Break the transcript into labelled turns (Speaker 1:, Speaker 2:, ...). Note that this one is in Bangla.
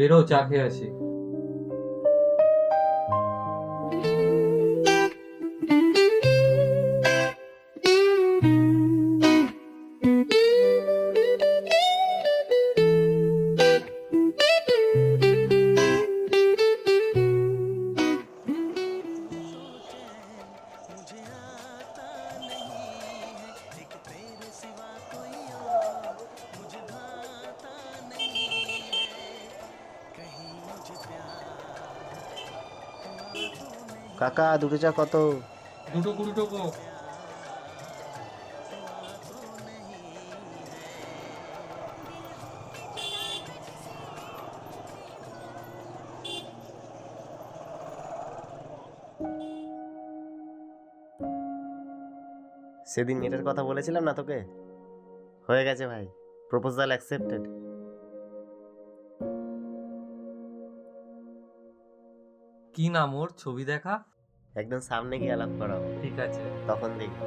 Speaker 1: বেরো, চা খেয়ে আসি।
Speaker 2: কাকা দুটো চা কত?
Speaker 1: দুটো 20 টাকা।
Speaker 2: সেদিন এটার কথা বলেছিলাম না তোকে? হয়ে গেছে ভাই, প্রপোজাল অ্যাকসেপ্টেড।
Speaker 1: কি নাম ওর? ছবি দেখা।
Speaker 2: একদম সামনে গিয়ে আলাপ করাও,
Speaker 1: ঠিক আছে।
Speaker 2: তখন দেখবি।